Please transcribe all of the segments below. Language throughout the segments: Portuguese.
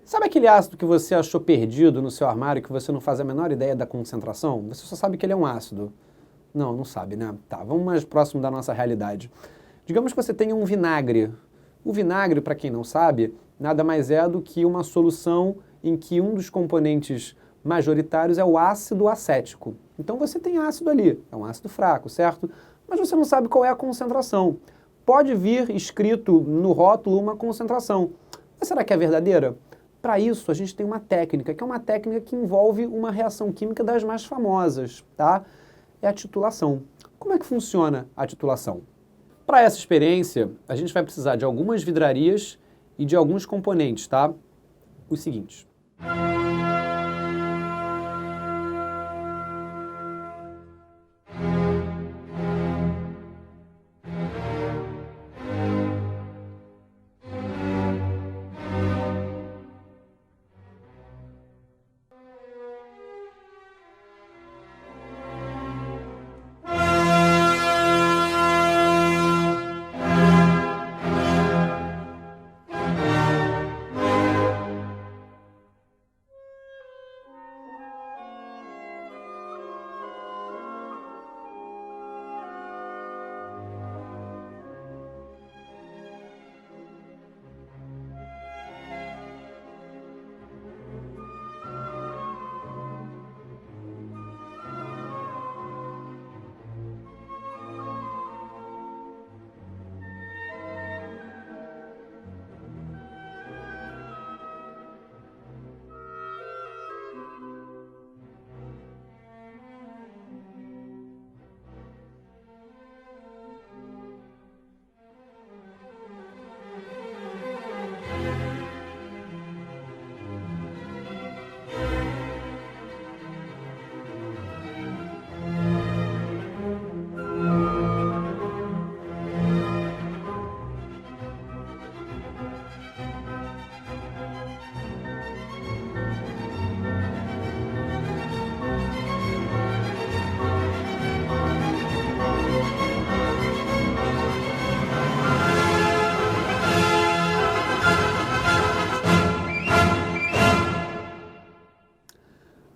Sabe aquele ácido que você achou perdido no seu armário, que você não faz a menor ideia da concentração? Você só sabe que ele é um ácido. Não, não sabe, né? Tá, vamos mais próximo da nossa realidade. Digamos que você tenha um vinagre. O vinagre, para quem não sabe, nada mais é do que uma solução em que um dos componentes majoritários é o ácido acético. Então você tem ácido ali, é um ácido fraco, certo? Mas você não sabe qual é a concentração. Pode vir escrito no rótulo uma concentração. Mas será que é verdadeira? Para isso, a gente tem uma técnica, que é uma técnica que envolve uma reação química das mais famosas, tá? É a titulação. Como é que funciona a titulação? Para essa experiência, a gente vai precisar de algumas vidrarias e de alguns componentes, tá? Os seguintes.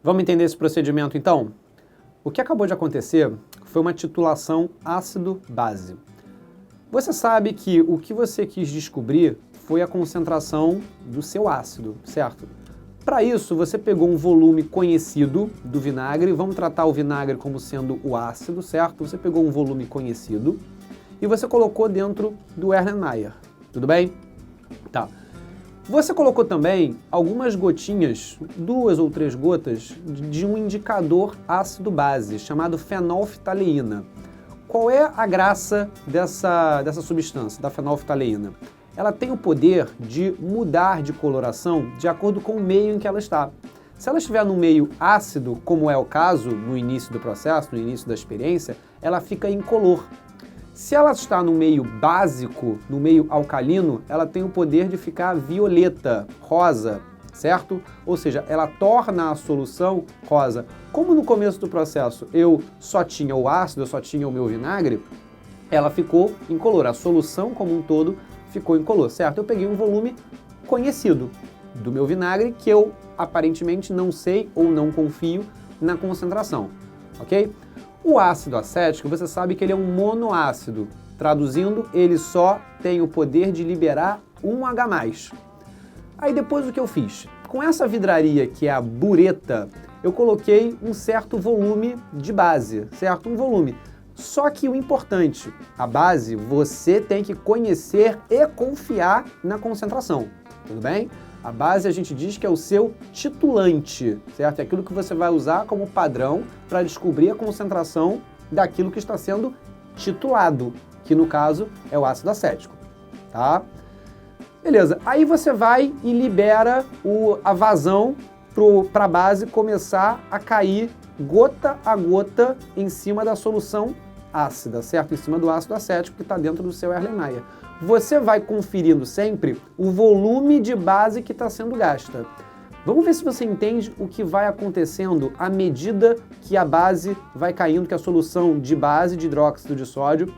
Vamos entender esse procedimento então? O que acabou de acontecer foi uma titulação ácido-base. Você sabe que o que você quis descobrir foi a concentração do seu ácido, certo? Para isso, você pegou um volume conhecido do vinagre, vamos tratar o vinagre como sendo o ácido, certo? Você pegou um volume conhecido e você colocou dentro do Erlenmeyer, tudo bem? Tá. Você colocou também algumas gotinhas, 2 ou 3 gotas, de um indicador ácido-base, chamado fenolftaleína. Qual é a graça dessa substância, da fenolftaleína? Ela tem o poder de mudar de coloração de acordo com o meio em que ela está. Se ela estiver no meio ácido, como é o caso no início do processo, no início da experiência, ela fica incolor. Se ela está no meio básico, no meio alcalino, ela tem o poder de ficar violeta, rosa, certo? Ou seja, ela torna a solução rosa. Como no começo do processo eu só tinha o ácido, eu só tinha o meu vinagre, ela ficou incolor. A solução como um todo ficou incolor, certo? Eu peguei um volume conhecido do meu vinagre que eu aparentemente não sei ou não confio na concentração, ok? O ácido acético, você sabe que ele é um monoácido. Traduzindo, ele só tem o poder de liberar um H+. Aí depois o que eu fiz? Com essa vidraria, que é a bureta, eu coloquei um certo volume de base, certo? Um volume. Só que o importante, a base, você tem que conhecer e confiar na concentração, tudo bem? A base a gente diz que é o seu titulante, certo? É aquilo que você vai usar como padrão para descobrir a concentração daquilo que está sendo titulado, que no caso é o ácido acético, tá? Beleza, aí você vai e libera a vazão para a base começar a cair gota a gota em cima da solução ácida, certo? Em cima do ácido acético que está dentro do seu Erlenmeyer. você vai conferindo sempre o volume de base que está sendo gasta. Vamos ver se você entende o que vai acontecendo à medida que a base vai caindo, que a solução de base de hidróxido de sódio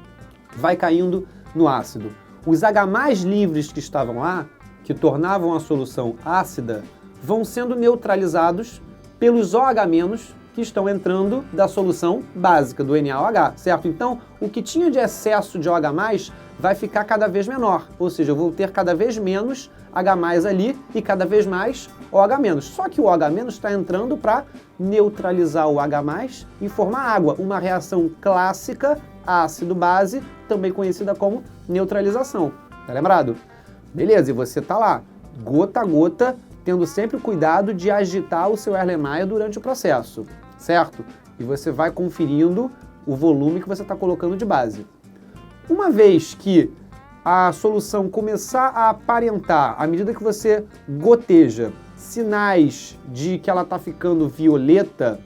vai caindo no ácido. Os H+ livres que estavam lá, que tornavam a solução ácida, vão sendo neutralizados pelos OH- que estão entrando da solução básica, do NaOH, certo? Então, o que tinha de excesso de OH+ vai ficar cada vez menor, ou seja, eu vou ter cada vez menos H+ ali e cada vez mais OH-. Só que o OH- está entrando para neutralizar o H+ e formar água, uma reação clássica ácido-base, também conhecida como neutralização. Tá lembrado? Beleza, e você tá lá, gota a gota, tendo sempre cuidado de agitar o seu Erlenmeyer durante o processo, certo? E você vai conferindo o volume que você está colocando de base. Uma vez que a solução começar a aparentar, à medida que você goteja, sinais de que ela está ficando violeta,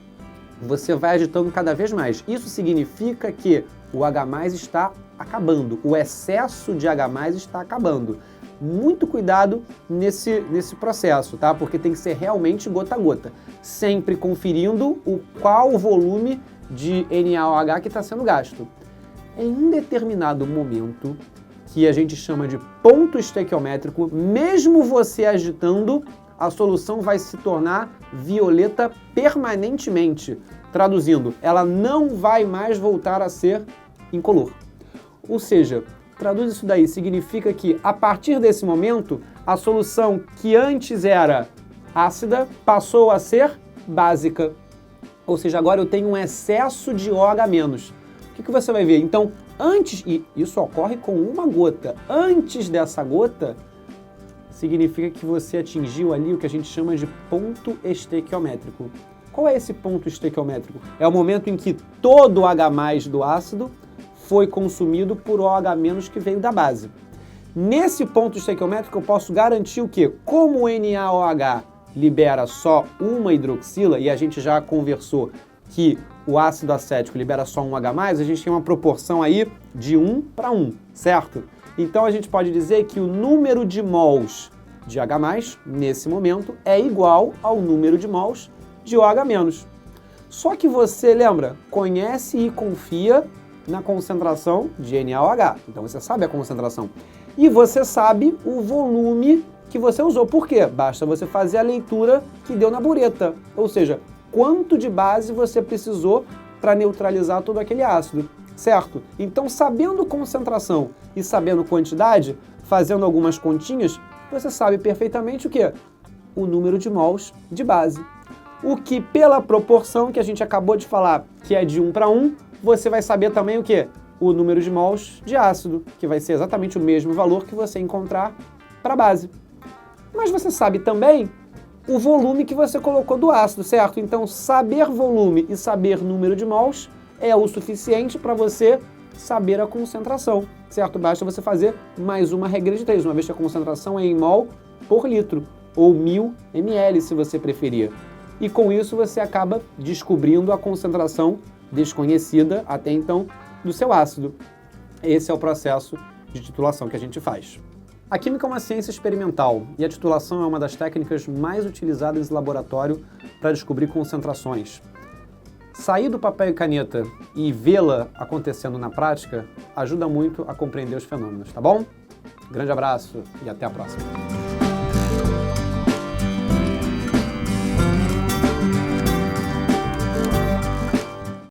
você vai agitando cada vez mais. Isso significa que o H+ está acabando, o excesso de H+ está acabando. Muito cuidado nesse processo, tá? Porque tem que ser realmente gota a gota, sempre conferindo qual o volume de NaOH que está sendo gasto. Em um determinado momento, que a gente chama de ponto estequiométrico, mesmo você agitando, a solução vai se tornar violeta permanentemente. Traduzindo, ela não vai mais voltar a ser incolor. Ou seja, traduz isso daí, significa que a partir desse momento, a solução que antes era ácida passou a ser básica. Ou seja, agora eu tenho um excesso de OH-. O que você vai ver? Então, antes, e isso ocorre com uma gota, antes dessa gota, significa que você atingiu ali o que a gente chama de ponto estequiométrico. Qual é esse ponto estequiométrico? É o momento em que todo o H+ do ácido foi consumido por OH- que veio da base. Nesse ponto estequiométrico eu posso garantir o quê? Como o NaOH libera só uma hidroxila, e a gente já conversou que o ácido acético libera só um H+, a gente tem uma proporção aí de 1:1, certo? Então a gente pode dizer que o número de mols de H+, nesse momento, é igual ao número de mols de OH-. Só que você, lembra, conhece e confia na concentração de NaOH. Então você sabe a concentração. E você sabe o volume que você usou. Por quê? Basta você fazer a leitura que deu na bureta. Ou seja, quanto de base você precisou para neutralizar todo aquele ácido, certo? Então, sabendo concentração e sabendo quantidade, fazendo algumas continhas, você sabe perfeitamente o quê? O número de mols de base. O que, pela proporção que a gente acabou de falar, que é de 1:1, você vai saber também o quê? O número de mols de ácido, que vai ser exatamente o mesmo valor que você encontrar para a base. Mas você sabe também o volume que você colocou do ácido, certo? Então, saber volume e saber número de mols é o suficiente para você saber a concentração, certo? Basta você fazer mais uma regra de 3, uma vez que a concentração é em mol por litro, ou 1000 ml, se você preferir. E com isso você acaba descobrindo a concentração desconhecida até então do seu ácido. Esse é o processo de titulação que a gente faz. A química é uma ciência experimental e a titulação é uma das técnicas mais utilizadas em laboratório para descobrir concentrações. Sair do papel e caneta e vê-la acontecendo na prática ajuda muito a compreender os fenômenos, tá bom? Grande abraço e até a próxima.